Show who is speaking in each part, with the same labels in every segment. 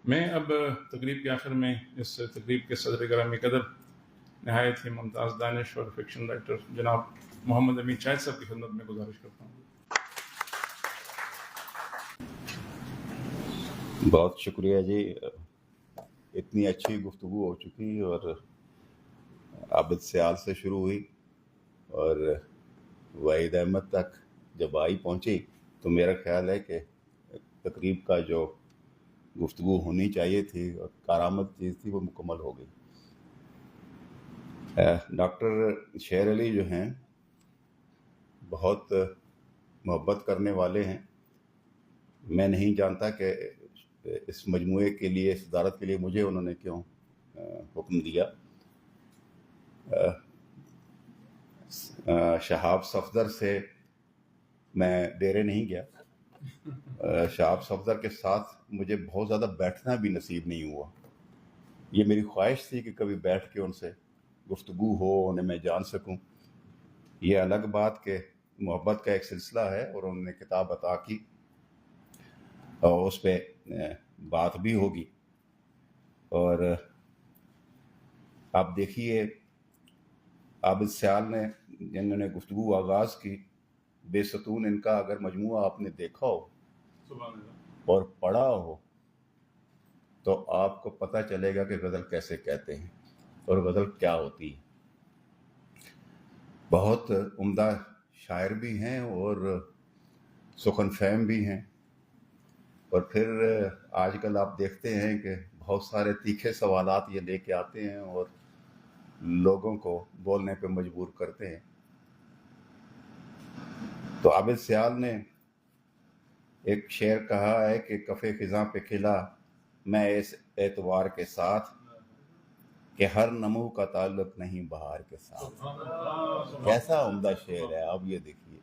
Speaker 1: میں اب تقریب کے آخر میں اس تقریب کے صدر گرامی قدر نہایت ہی ممتاز دانش اور فکشن رائٹر جناب محمد امین شاہد صاحب کی خدمت میں گزارش کرتا ہوں.
Speaker 2: بہت شکریہ جی. اتنی اچھی گفتگو ہو چکی اور عابد سیال سے شروع ہوئی اور وحید احمد تک جب آئی پہنچی تو میرا خیال ہے کہ تقریب کا جو گفتگو ہونی چاہیے تھی اور کارآمد چیز تھی وہ مکمل ہو گئی. ڈاکٹر شیر علی جو ہیں بہت محبت کرنے والے ہیں. میں نہیں جانتا کہ اس مجموعے کے لیے، اس صدارت کے لیے مجھے انہوں نے کیوں حکم دیا. شہاب صفدر سے میں ڈیرے نہیں گیا. شہاب صفدر کے ساتھ مجھے بہت زیادہ بیٹھنا بھی نصیب نہیں ہوا. یہ میری خواہش تھی کہ کبھی بیٹھ کے ان سے گفتگو ہو، انہیں میں جان سکوں. یہ الگ بات کہ محبت کا ایک سلسلہ ہے اور انہوں نے کتاب عطا کی اور اس پہ بات بھی ہوگی. اور آپ دیکھیے عابد سیال نے جنہوں نے گفتگو آغاز کی، بے ستون ان کا اگر مجموعہ آپ نے دیکھا ہو
Speaker 1: سبحان اللہ
Speaker 2: اور پڑھا ہو تو آپ کو پتہ چلے گا کہ غزل کیسے کہتے ہیں اور غزل کیا ہوتی ہے. بہت عمدہ شاعر بھی ہیں اور سخن فہم بھی ہیں. اور پھر آج کل آپ دیکھتے ہیں کہ بہت سارے تیکھے سوالات یہ لے کے آتے ہیں اور لوگوں کو بولنے پہ مجبور کرتے ہیں. تو عابد سیال نے ایک شعر کہا ہے کہ کفِ خزاں پہ کھلا میں اس اعتبار کے ساتھ کہ ہر نمو کا تعلق نہیں بہار کے ساتھ. کیسا عمدہ شعر ہے، آپ یہ دیکھیے.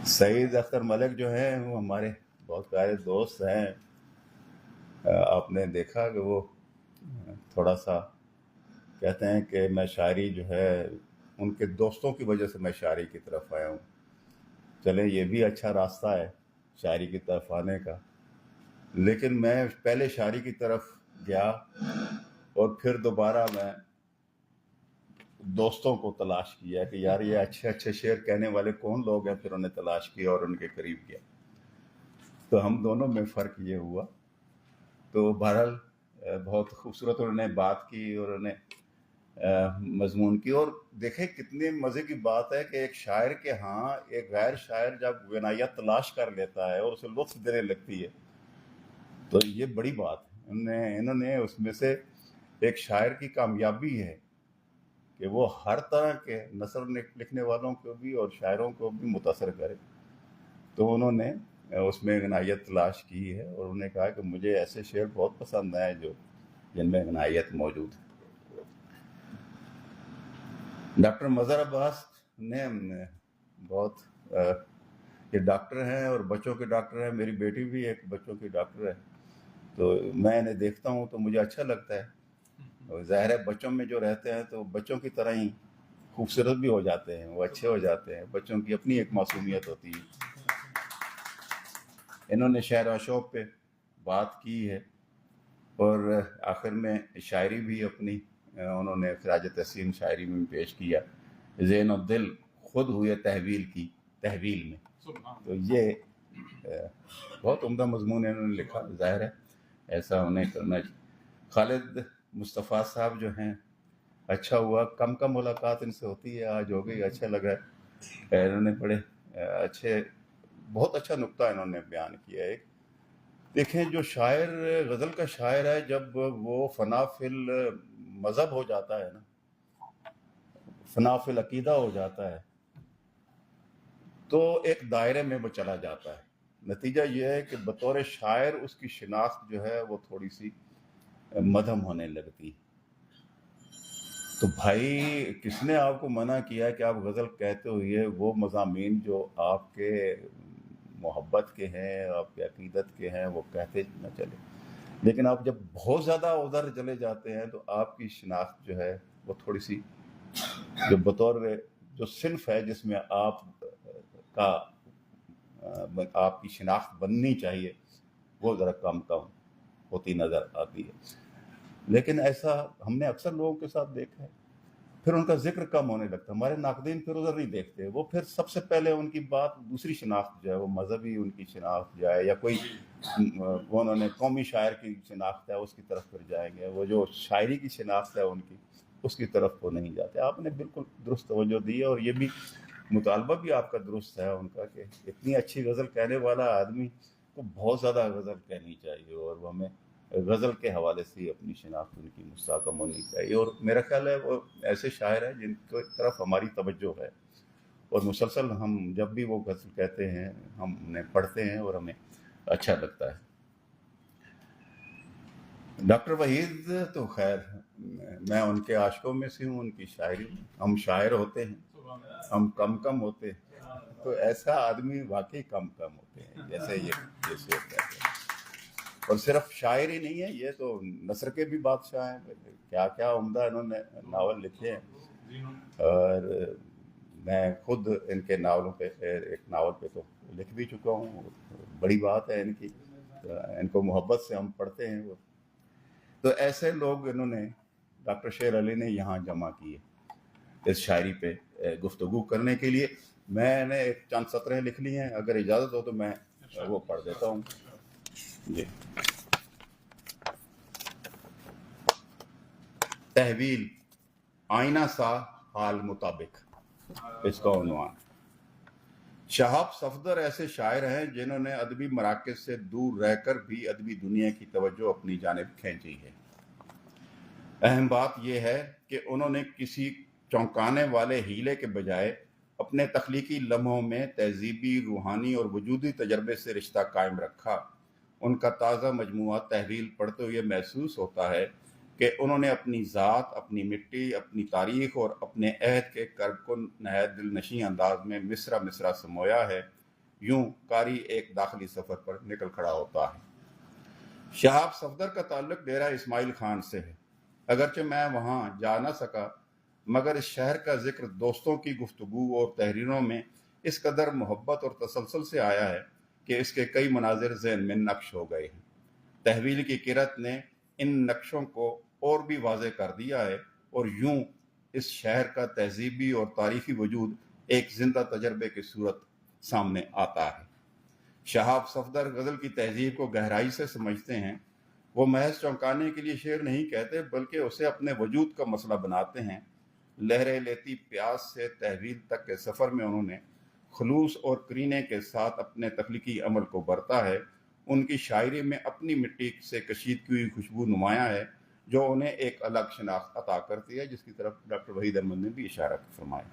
Speaker 2: سعید اختر ملک جو ہیں وہ ہمارے بہت پیارے دوست ہیں. آپ نے دیکھا کہ وہ تھوڑا سا کہتے ہیں کہ میں شاعری جو ہے ان کے دوستوں کی وجہ سے میں شاعری کی طرف آیا ہوں. چلیں یہ بھی اچھا راستہ ہے شاعری کی طرف آنے کا. لیکن میں پہلے شاعری کی طرف گیا اور پھر دوبارہ میں دوستوں کو تلاش کیا کہ یار یہ اچھے اچھے شعر کہنے والے کون لوگ ہیں. پھر انہیں تلاش کیا اور ان کے قریب گیا تو ہم دونوں میں فرق یہ ہوا. تو بہرحال بہت خوبصورت انہوں نے بات کی اور انہوں نے مضمون کی. اور دیکھیں کتنے مزے کی بات ہے کہ ایک شاعر کے ہاں ایک غیر شاعر جب غنائیت تلاش کر لیتا ہے اور اسے لطف دینے لگتی ہے تو یہ بڑی بات ہے. انہوں نے اس میں سے ایک شاعر کی کامیابی ہے کہ وہ ہر طرح کے نثر لکھنے والوں کو بھی اور شاعروں کو بھی متاثر کرے. تو انہوں نے اس میں غنائیت تلاش کی ہے اور انہوں نے کہا کہ مجھے ایسے شعر بہت پسند ہیں جن میں غنائیت موجود ہے. ڈاکٹر مظہر عباس نے بہت یہ ڈاکٹر ہیں اور بچوں کے ڈاکٹر ہیں. میری بیٹی بھی ایک بچوں کی ڈاکٹر ہے تو میں انہیں دیکھتا ہوں تو مجھے اچھا لگتا ہے. ظاہر ہے بچوں میں جو رہتے ہیں تو بچوں کی طرح ہی خوبصورت بھی ہو جاتے ہیں، وہ اچھے ہو جاتے ہیں. بچوں کی اپنی ایک معصومیت ہوتی ہے. انہوں نے شعر و شوق پہ بات کی ہے اور آخر میں شاعری بھی اپنی انہوں نے خراج تحسین شاعری میں پیش کیا. ذہن و دل خود ہوئے تحویل کی تحویل میں. تو یہ بہت عمدہ مضمون انہوں نے لکھا. ظاہر ہے ایسا انہیں کرنا چاہیے. خالد مصطفیٰ صاحب جو ہیں اچھا ہوا کم ملاقات ان سے ہوتی ہے، آج ہو گئی. اچھا لگا. انہوں نے بڑے اچھے بہت اچھا نقطہ انہوں نے بیان کیا ہے. دیکھیں جو شاعر غزل کا شاعر ہے جب وہ فنا فی المذہب ہو جاتا ہے نا، فنا فی العقیدہ ہو جاتا ہے تو ایک دائرے میں وہ چلا جاتا ہے. نتیجہ یہ ہے کہ بطور شاعر اس کی شناخت جو ہے وہ تھوڑی سی مدھم ہونے لگتی. تو بھائی کس نے آپ کو منع کیا کہ آپ غزل کہتے ہوئے وہ مضامین جو آپ کے محبت کے ہیں، آپ کے عقیدت کے ہیں، وہ کہتے نہ چلے. لیکن آپ جب بہت زیادہ ادھر چلے جاتے ہیں تو آپ کی شناخت جو ہے وہ تھوڑی سی جو بطور جو صنف ہے جس میں آپ کا آپ کی شناخت بننی چاہیے وہ ذرا کم ہوتی نظر آتی ہے. لیکن ایسا ہم نے اکثر لوگوں کے ساتھ دیکھا ہے. پھر ان کا ذکر کم ہونے لگتا. ہمارے ناقدین پھر ادھر نہیں دیکھتے. وہ پھر سب سے پہلے ان کی بات دوسری شناخت جو ہے وہ مذہبی ان کی شناخت جو ہے یا کوئی انہوں نے قومی شاعر کی شناخت ہے اس کی طرف پھر جائیں گے. وہ جو شاعری کی شناخت ہے ان کی اس کی طرف وہ نہیں جاتے. آپ نے بالکل درست توجہ دی ہے اور یہ بھی مطالبہ بھی آپ کا درست ہے ان کا کہ اتنی اچھی غزل کہنے والا آدمی کو بہت زیادہ غزل کہنی چاہیے اور وہ ہمیں غزل کے حوالے سے اپنی شناخت ان کی مستحکم ہونی چاہیے. اور میرا خیال ہے وہ ایسے شاعر ہیں جن کی طرف ہماری توجہ ہے اور مسلسل ہم جب بھی وہ غزل کہتے ہیں ہم انہیں پڑھتے ہیں اور ہمیں اچھا لگتا ہے. ڈاکٹر وحید تو خیر میں ان کے عاشقوں میں سے ہوں. ان کی شاعری ہم شاعر ہوتے ہیں ہم کم ہوتے ہیں تو ایسا آدمی واقعی کم ہوتے ہیں جیسے یہ کہتے ہیں. اور صرف شاعر ہی نہیں ہے یہ تو نثر کے بھی بادشاہ ہیں. کیا کیا عمدہ انہوں نے ناول لکھے ہیں اور میں خود ان کے ناولوں پہ ایک ناول پہ تو لکھ بھی چکا ہوں. بڑی بات ہے ان کی. ان کو محبت سے ہم پڑھتے ہیں. تو ایسے لوگ انہوں نے ڈاکٹر شیر علی نے یہاں جمع کیے اس شاعری پہ گفتگو کرنے کے لیے. میں نے ایک چند سطریں لکھ لی ہیں. اگر اجازت ہو تو میں وہ پڑھ دیتا ہوں. جی. تحویل آئینہ سا حال مطابق اس کا عنوان. شہاب صفدر ایسے شاعر ہیں جنہوں نے ادبی مراکز سے دور رہ کر بھی ادبی دنیا کی توجہ اپنی جانب کھینچی ہے. اہم بات یہ ہے کہ انہوں نے کسی چونکانے والے ہیلے کے بجائے اپنے تخلیقی لمحوں میں تہذیبی روحانی اور وجودی تجربے سے رشتہ قائم رکھا. ان کا تازہ مجموعہ تحویل پڑھتے ہوئے محسوس ہوتا ہے کہ انہوں نے اپنی ذات، اپنی مٹی، اپنی تاریخ اور اپنے عہد کے کرب کو نہایت دل نشیں انداز میں مصرع سمویا ہے. یوں قاری ایک داخلی سفر پر نکل کھڑا ہوتا ہے. شہاب صفدر کا تعلق ڈیرہ اسماعیل خان سے ہے. اگرچہ میں وہاں جا نہ سکا مگر اس شہر کا ذکر دوستوں کی گفتگو اور تحریروں میں اس قدر محبت اور تسلسل سے آیا ہے کہ اس کے کئی مناظر ذہن میں نقش ہو گئے ہیں. تحویل کی قرت نے ان نقشوں کو اور بھی واضح کر دیا ہے اور یوں اس شہر کا تہذیبی اور تاریخی وجود ایک زندہ تجربے کی صورت سامنے آتا ہے. شہاب صفدر غزل کی تہذیب کو گہرائی سے سمجھتے ہیں. وہ محض چونکانے کے لیے شعر نہیں کہتے بلکہ اسے اپنے وجود کا مسئلہ بناتے ہیں. لہریں لیتی پیاس سے تحویل تک کے سفر میں انہوں نے خلوص اور کرینے کے ساتھ اپنے تخلیقی عمل کو برتا ہے. ان کی شاعری میں اپنی مٹی سے کشید کی ہوئی خوشبو نمایاں ہے جو انہیں ایک الگ شناخت عطا کرتی ہے، جس کی طرف ڈاکٹر وحید احمد نے بھی اشارہ فرمایا.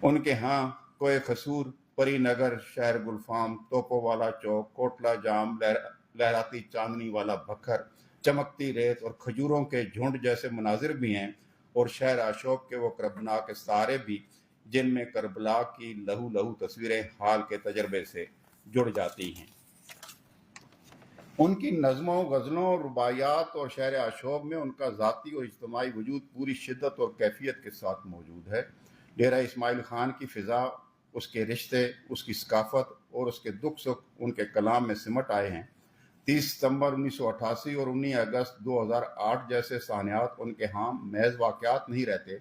Speaker 2: ان کے ہاں کوئے قصور، پری نگر، شہر گلفام، توپو والا چوک، کوٹلا جام، لہراتی چاندنی والا بکھر، چمکتی ریت اور کھجوروں کے جھنڈ جیسے مناظر بھی ہیں اور شہر اشوک کے وہ کربناک ستارے بھی جن میں کربلا کی لہو لہو تصویریں حال کے تجربے سے جڑ جاتی ہیں. ان کی نظموں، غزلوں، رباعیات اور شعر اشوب میں ان کا ذاتی اور اجتماعی وجود پوری شدت اور کیفیت کے ساتھ موجود ہے. ڈیرہ اسماعیل خان کی فضا، اس کے رشتے، اس کی ثقافت اور اس کے دکھ سکھ ان کے کلام میں سمٹ آئے ہیں. 30 ستمبر 1988 اور 19 اگست 2008 جیسے سانحات ان کے ہاں محض واقعات نہیں رہتے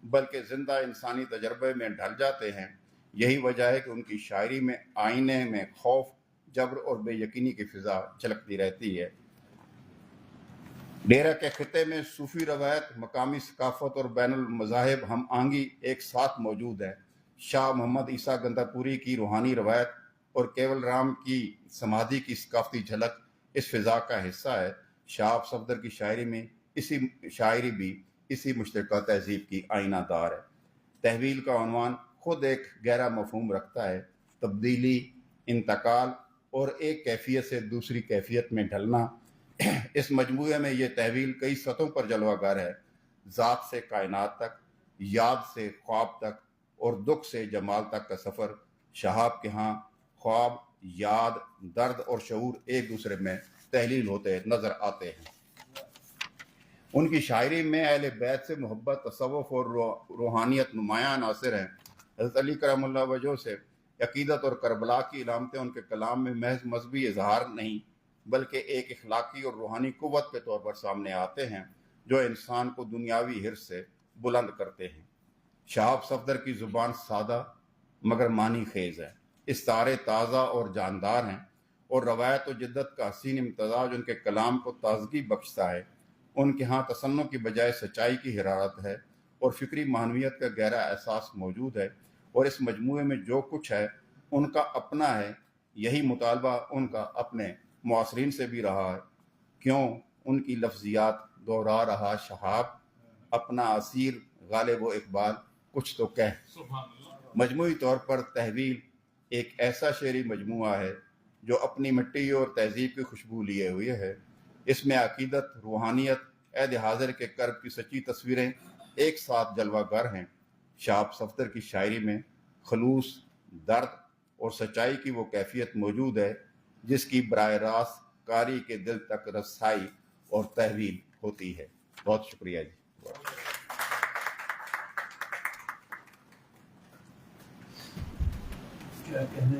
Speaker 2: بلکہ زندہ انسانی تجربے میں ڈھل جاتے ہیں. یہی وجہ ہے کہ ان کی شاعری میں آئینے میں خوف، جبر اور بے یقینی کی فضا جھلکتی رہتی ہے. ڈیرہ کے خطے میں صوفی روایت، مقامی ثقافت اور بین المذاہب ہم آہنگی ایک ساتھ موجود ہے. شاہ محمد عیسیٰ گندھرپوری کی روحانی روایت اور کیول رام کی سمادھی کی ثقافتی جھلک اس فضا کا حصہ ہے. شہاب صفدر کی شاعری بھی اسی مشترکہ تہذیب کی آئینہ دار ہے. تحویل کا عنوان خود ایک گہرا مفہوم رکھتا ہے: تبدیلی، انتقال اور ایک کیفیت سے دوسری کیفیت میں ڈھلنا. اس مجموعے میں یہ تحویل کئی سطحوں پر جلوہ گر ہے: ذات سے کائنات تک، یاد سے خواب تک اور دکھ سے جمال تک کا سفر. شہاب کے ہاں خواب، یاد، درد اور شعور ایک دوسرے میں تحلیل ہوتے نظر آتے ہیں. ان کی شاعری میں اہل بیت سے محبت، تصوف اور روحانیت نمایاں عناصر ہیں. حضرت علی کرم اللہ وجہہ سے عقیدت اور کربلا کی علامتیں ان کے کلام میں محض مذہبی اظہار نہیں بلکہ ایک اخلاقی اور روحانی قوت کے طور پر سامنے آتے ہیں جو انسان کو دنیاوی حرص سے بلند کرتے ہیں۔ شہاب صفدر کی زبان سادہ مگر معنی خیز ہے، استعارے تازہ اور جاندار ہیں، اور روایت و جدت کا حسین امتزاج ان کے کلام کو تازگی بخشتا ہے۔ ان کے ہاں تصنع کی بجائے سچائی کی حرارت ہے اور فکری معنویت کا گہرا احساس موجود ہے، اور اس مجموعے میں جو کچھ ہے ان کا اپنا ہے۔ یہی مطالبہ ان کا اپنے معاصرین سے بھی رہا ہے، کیوں ان کی لفظیات دوہرا رہا شہاب، اپنا اسیر غالب و اقبال کچھ تو کہہ۔ مجموعی طور پر تحویل ایک ایسا شعری مجموعہ ہے جو اپنی مٹی اور تہذیب کی خوشبو لیے ہوئے ہے۔ اس میں عقیدت، روحانیت، عہد حاضر کے کرب کی سچی تصویریں ایک ساتھ جلوہ گر ہیں۔ شہاب صفدر کی شاعری میں خلوص، درد اور سچائی کی وہ کیفیت موجود ہے جس کی براہ راست قاری کے دل تک رسائی اور تحویل ہوتی ہے۔ بہت شکریہ جی۔
Speaker 3: کیا کہنے